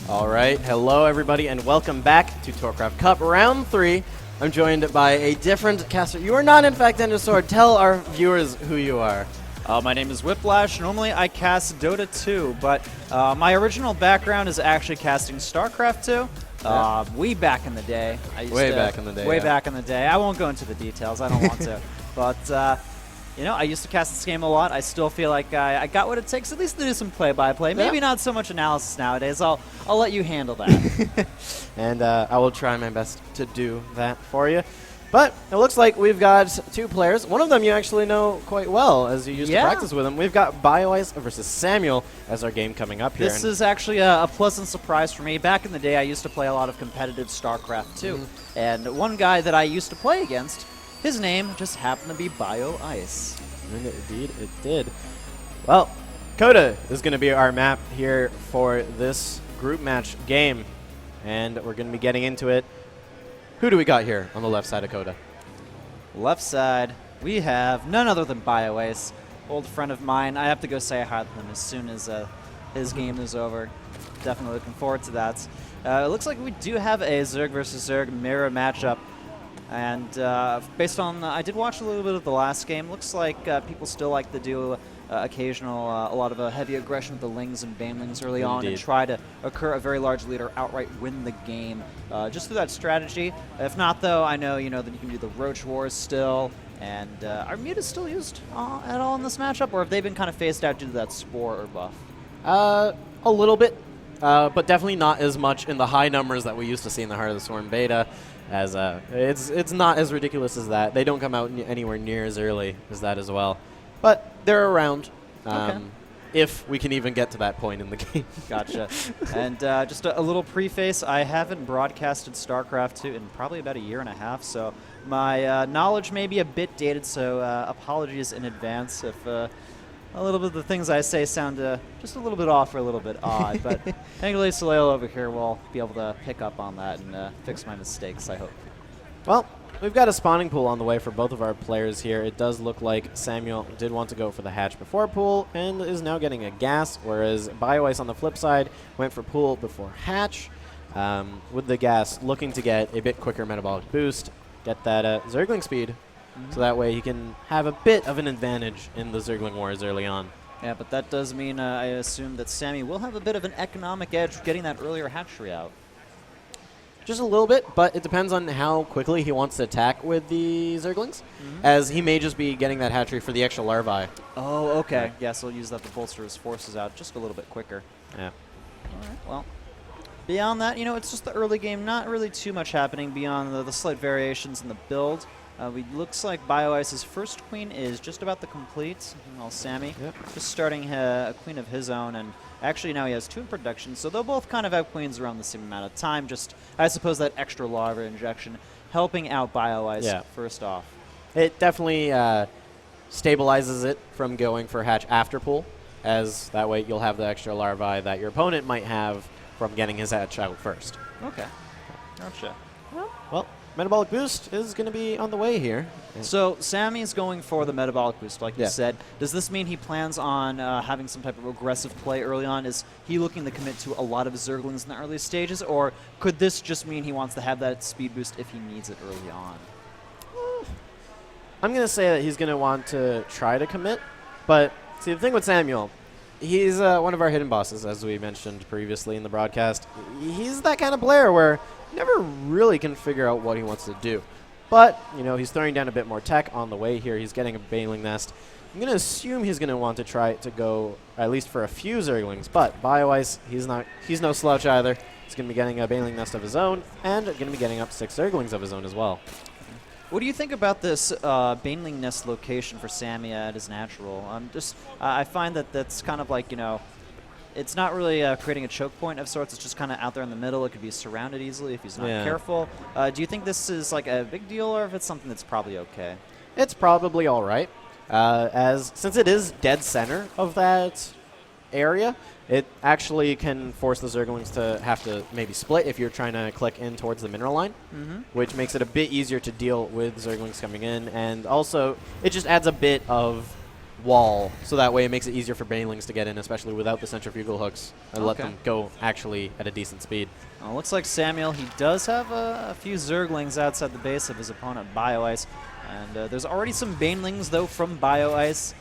All right, hello everybody, and welcome back to TorCraft Cup Round 3. I'm joined by a different caster. You are not, in fact, Endersword. Tell our viewers who you are. My name is Whiplash. Normally I cast Dota 2, but my original background is actually casting StarCraft 2. Way back in the day. Way back in the day. I won't go into the details. I don't want to. But, you know, I used to cast this game a lot. I still feel like I got what it takes at least to do some play-by-play. Maybe not so much analysis nowadays. I'll let you handle that. And I will try my best to do that for you. But it looks like we've got two players. One of them you actually know quite well, as you used to practice with him. We've got Bioice versus Sammyuel as our game coming up here. This is actually a pleasant surprise for me. Back in the day, I used to play a lot of competitive StarCraft 2. And one guy that I used to play against, his name just happened to be Bioice. And indeed, it did. Well, Coda is going to be our map here for this group match game. And we're going to be getting into it. Who do we got here on the left side of Coda? Left side, we have none other than Bioice, old friend of mine. I have to go say hi to him as soon as his game is over. Definitely looking forward to that. It looks like we do have a Zerg versus Zerg mirror matchup. And based on, I did watch a little bit of the last game. Looks like people still like to do a lot of heavy aggression with the Lings and Banelings early on and try to occur a very large lead or outright win the game just through that strategy. If not, though, I know that you can do the Roach Wars still. And are mutas still used at all in this matchup, or have they been kind of phased out due to that Spore or buff? A little bit, but definitely not as much in the high numbers that we used to see in the Heart of the Swarm beta. As it's not as ridiculous as that. They don't come out anywhere near as early as that as well. But they're around, if we can even get to that point in the game. Gotcha. And just a little preface, I haven't broadcasted StarCraft 2 in probably about a year and a half, so my knowledge may be a bit dated, so apologies in advance if a little bit of the things I say sound just a little bit off or a little bit odd. But thankfully, Soleil over here will be able to pick up on that and fix my mistakes, I hope. Well, we've got a spawning pool on the way for both of our players here. It does look like Sammyuel did want to go for the hatch before pool and is now getting a gas, whereas Bioice on the flip side went for pool before hatch. With the gas, looking to get a bit quicker metabolic boost, get that Zergling speed, so that way he can have a bit of an advantage in the Zergling Wars early on. Yeah, but that does mean I assume that Sammy will have a bit of an economic edge getting that earlier hatchery out. Just a little bit, but it depends on how quickly he wants to attack with the Zerglings, as he may just be getting that hatchery for the extra larvae. Oh, okay. Yeah, so he'll use that to bolster his forces out just a little bit quicker. Yeah. All right, well, beyond that, it's just the early game. Not really too much happening beyond the slight variations in the build. Looks like Bioice's first queen is just about to complete. Well, Sammy just starting a queen of his own, and actually now he has 2 in production, so they'll both kind of have queens around the same amount of time. Just, I suppose, that extra larva injection helping out Bioice first off. It definitely stabilizes it from going for hatch after pool, as that way you'll have the extra larvae that your opponent might have from getting his hatch out first. Okay. Gotcha. Well, metabolic boost is going to be on the way here. So Sammy's going for the metabolic boost, like you said. Does this mean he plans on having some type of aggressive play early on? Is he looking to commit to a lot of Zerglings in the early stages, or could this just mean he wants to have that speed boost if he needs it early on? I'm going to say that he's going to want to try to commit, but see, the thing with Sammyuel, he's one of our hidden bosses, as we mentioned previously in the broadcast. He's that kind of player where you never really can figure out what he wants to do. But, he's throwing down a bit more tech on the way here. He's getting a Baneling Nest. I'm going to assume he's going to want to try to go at least for a few Zerglings. But Bioice, he's no slouch either. He's going to be getting a Baneling Nest of his own and going to be getting up 6 Zerglings of his own as well. What do you think about this Baneling Nest location for Sammy at his natural? I find that that's kind of like, it's not really creating a choke point of sorts. It's just kind of out there in the middle. It could be surrounded easily if he's not careful. Do you think this is like a big deal, or if it's something that's probably okay? It's probably all right, since it is dead center of that area, it actually can force the Zerglings to have to maybe split if you're trying to click in towards the mineral line, which makes it a bit easier to deal with Zerglings coming in. And also, it just adds a bit of wall, so that way it makes it easier for banelings to get in, especially without the centrifugal hooks, and let them go actually at a decent speed. Well, looks like Sammyuel, he does have a few Zerglings outside the base of his opponent, Bioice. And there's already some banelings, though, from Bioice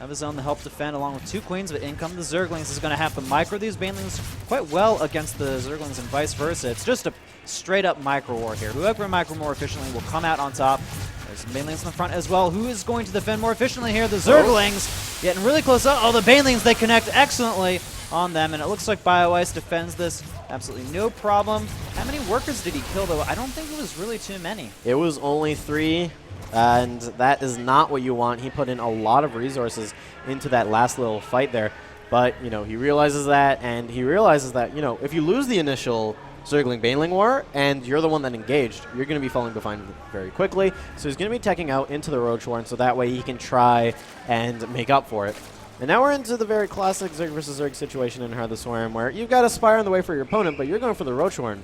of his own to help defend, along with 2 queens, but in come the Zerglings. Is going to have to micro these banelings quite well against the Zerglings and vice versa. It's just a straight-up micro war here. Whoever micro more efficiently will come out on top. There's some banelings in the front as well. Who is going to defend more efficiently here? The Zerglings getting really close up. Oh, the banelings, they connect excellently on them, and it looks like Bioice defends this absolutely no problem. How many workers did he kill, though? I don't think it was really too many. It was only 3. And that is not what you want. He put in a lot of resources into that last little fight there. But, you know, he realizes that, and he realizes that, you know, if you lose the initial Zergling Baneling war and you're the one that engaged, you're going to be falling behind very quickly. So he's going to be teching out into the Roach Warren so that way he can try and make up for it. And now we're into the very classic Zerg versus Zerg situation in Heart of the Swarm where you've got a Spire in the way for your opponent, but you're going for the Roach Warren.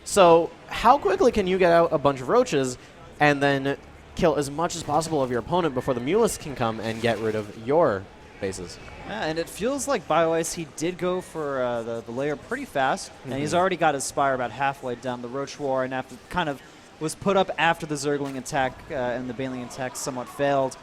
So how quickly can you get out a bunch of Roaches and then kill as much as possible of your opponent before the Mulus can come and get rid of your bases? Yeah, and it feels like Bioice, he did go for the layer pretty fast, and he's already got his Spire about halfway down the Roach War, and after kind of was put up after the Zergling attack and the Baneling attack somewhat failed.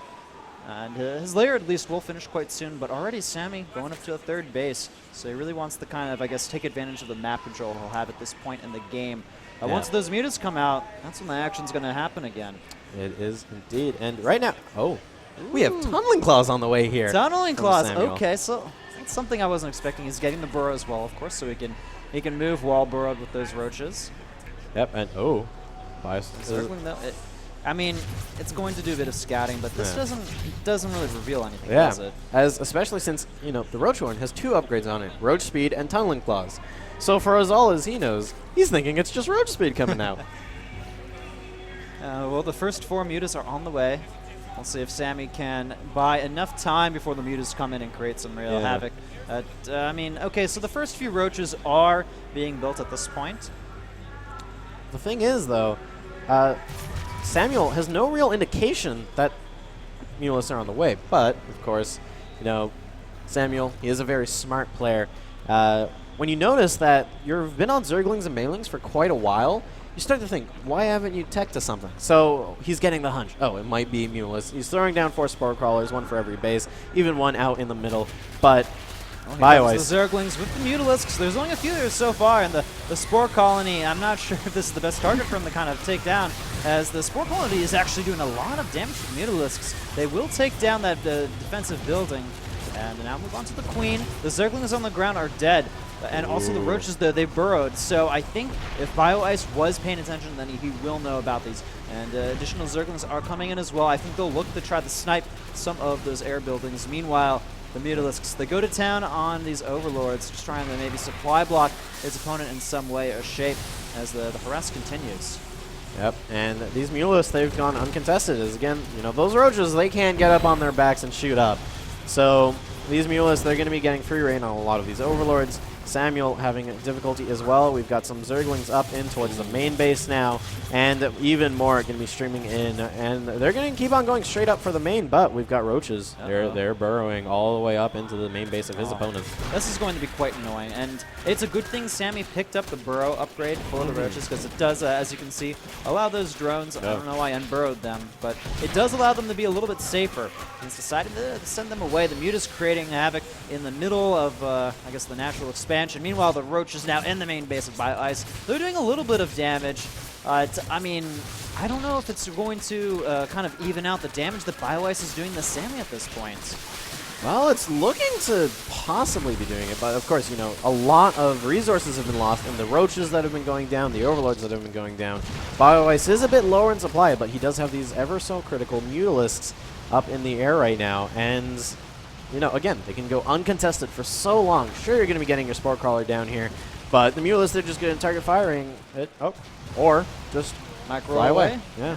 And his layer at least will finish quite soon, but already Sammy going up to a 3rd base, so he really wants to kind of, I guess, take advantage of the map control he'll have at this point in the game. Once those mutants come out, that's when the action's going to happen again. It is indeed. And right now, we have Tunneling Claws on the way here. Tunneling Claws. Okay, so that's something I wasn't expecting. He's getting the burrow as well, of course, so he can move wall burrowed with those roaches. Yep, and Circling though, I mean, it's going to do a bit of scouting, but this doesn't really reveal anything, does it? Especially since, you know, the Roach Horn has 2 upgrades on it, Roach Speed and Tunneling Claws. So for as all as he knows, he's thinking it's just Roach Speed coming out. Well, the first 4 mutas are on the way. We'll see if Sammy can buy enough time before the mutas come in and create some real havoc. I mean, okay, so the first few roaches are being built at this point. The thing is, though, Sammyuel has no real indication that Mulus are on the way. But, of course, you know, Sammyuel, he is a very smart player. When you notice that you've been on Zerglings and Banelings for quite a while, you start to think, why haven't you tech to something? So he's getting the hunch. Oh, it might be Mulus. He's throwing down 4 Spore Crawlers, 1 for every base, even 1 out in the middle. But Bioice. The Zerglings with the Mutalisks. There's only a few there so far, and the Spore Colony, I'm not sure if this is the best target for him to kind of take down, as the Spore Colony is actually doing a lot of damage to the Mutalisks. They will take down that defensive building, and now move on to the Queen. The Zerglings on the ground are dead. And also the roaches, though, they burrowed. So I think if Bioice was paying attention, then he will know about these. And additional Zerglings are coming in as well. I think they'll look to try to snipe some of those air buildings. Meanwhile, the Mutalisks, they go to town on these Overlords, just trying to maybe supply block his opponent in some way or shape as the harass continues. Yep, and these Mutalisks, they've gone uncontested. As again, you know, those roaches, they can't get up on their backs and shoot up. So these Mutalisks, they're going to be getting free reign on a lot of these Overlords. Sammyuel having difficulty as well. We've got some Zerglings up in towards the main base now, and even more going to be streaming in, and they're going to keep on going straight up for the main, but we've got roaches. They're burrowing all the way up into the main base of his opponent. This is going to be quite annoying, and it's a good thing Sammy picked up the burrow upgrade for the roaches, because it does, as you can see, allow those drones, I don't know why I unburrowed them, but it does allow them to be a little bit safer. He's decided to send them away. The Mutas creating havoc in the middle of, I guess, the natural expansion. Meanwhile, the Roach is now in the main base of Bioice. They're doing a little bit of damage. I mean, I don't know if it's going to kind of even out the damage that Bioice is doing to Sammy at this point. Well, it's looking to possibly be doing it, but of course, you know, a lot of resources have been lost, and the Roaches that have been going down, the Overlords that have been going down. Bioice is a bit lower in supply, but he does have these ever so critical Mutalisks up in the air right now, and you know, again, they can go uncontested for so long. Sure, you're going to be getting your Spore Crawler down here, but the Mutalisks, they're just going to target firing it, or just fly away. Yeah.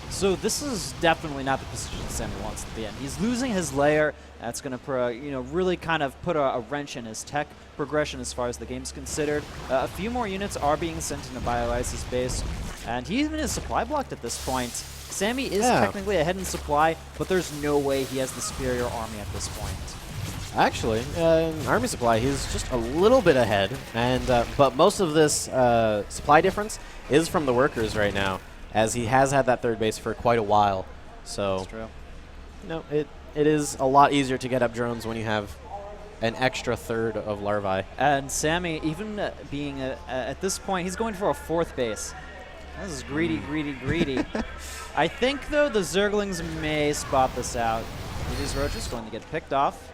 So this is definitely not the position Sammy wants at the end. He's losing his lair, That's going to really kind of put a wrench in his tech progression as far as the game's considered. A few more units are being sent into Bioice's base, and he even is supply blocked at this point. Sammy is technically ahead in supply, but there's no way he has the superior army at this point. Actually, in army supply, he's just a little bit ahead, and but most of this supply difference is from the workers right now, as he has had that third base for quite a while. So, that's true. It is a lot easier to get up drones when you have an extra third of larvae. And Sammy, even being at this point, he's going for a fourth base. This is greedy, greedy, greedy. I think, though, the Zerglings may spot this out. These roaches going to get picked off.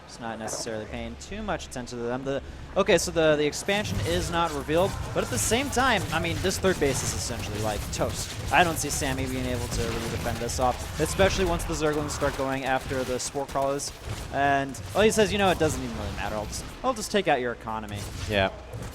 Just not necessarily paying too much attention to them. Okay, so the expansion is not revealed, but at the same time, I mean, this third base is essentially like toast. I don't see Sammy being able to really defend this off, especially once the Zerglings start going after the Spore Crawlers. And, well, he says, you know, it doesn't even really matter. I'll just take out your economy. Yeah,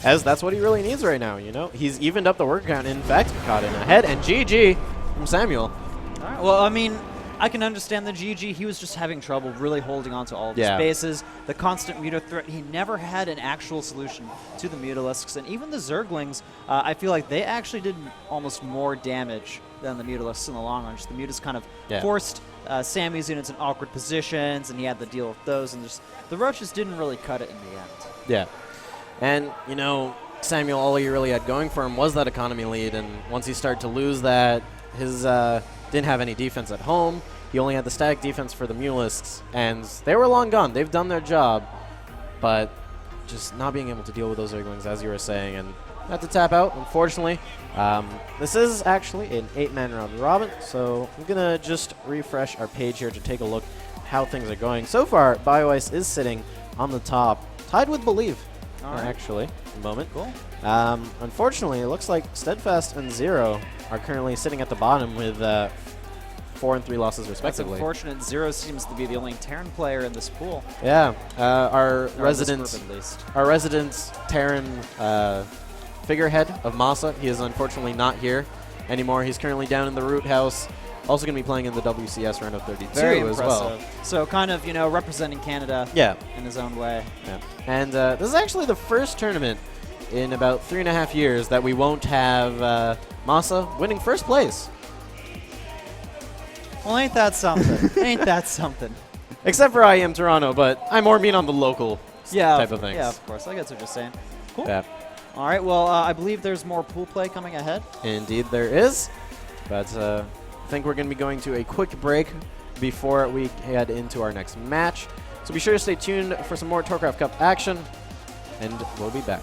as that's what he really needs right now, you know? He's evened up the work count. In fact, caught in ahead, and GG from Sammyuel. All right, well, I mean, I can understand the GG. He was just having trouble really holding on to all of his bases. The constant Muta threat, he never had an actual solution to the Mutalisks. And even the Zerglings, I feel like they actually did almost more damage than the Mutalisks in the long run. Just the Mutas kind of forced Sammy's units in awkward positions, and he had to deal with those. And just the Roaches didn't really cut it in the end. Yeah. And, you know, Sammyuel, all he really had going for him was that economy lead. And once he started to lose that, his didn't have any defense at home. He only had the static defense for the Mutalisks, and they were long gone. They've done their job, but just not being able to deal with those Zerglings, as you were saying, and had to tap out, unfortunately. This is actually an 8-man round robin, so I'm going to just refresh our page here to take a look how things are going. So far, Bioice is sitting on the top, tied with Believe, actually, at the moment. Cool. Unfortunately, it looks like Steadfast and Zero are currently sitting at the bottom with 4 and 3 losses respectively. That's unfortunate. Zero seems to be the only Terran player in this pool. Yeah, our resident Terran figurehead of Masa, he is unfortunately not here anymore. He's currently down in the Root House. Also going to be playing in the WCS round of 32 Very as well. impressive. So kind of, you know, representing Canada in his own way. Yeah. And this is actually the first tournament in about 3.5 years that we won't have Masa winning first place. Well, ain't that something? Ain't that something? Except for IEM Toronto, but I more mean on the local type of things. Yeah, of course. I guess what you're saying. Cool. Yeah. All right, well, I believe there's more pool play coming ahead. Indeed there is, but I think we're going to be going to a quick break before we head into our next match. So be sure to stay tuned for some more TorCraft Cup action, and we'll be back.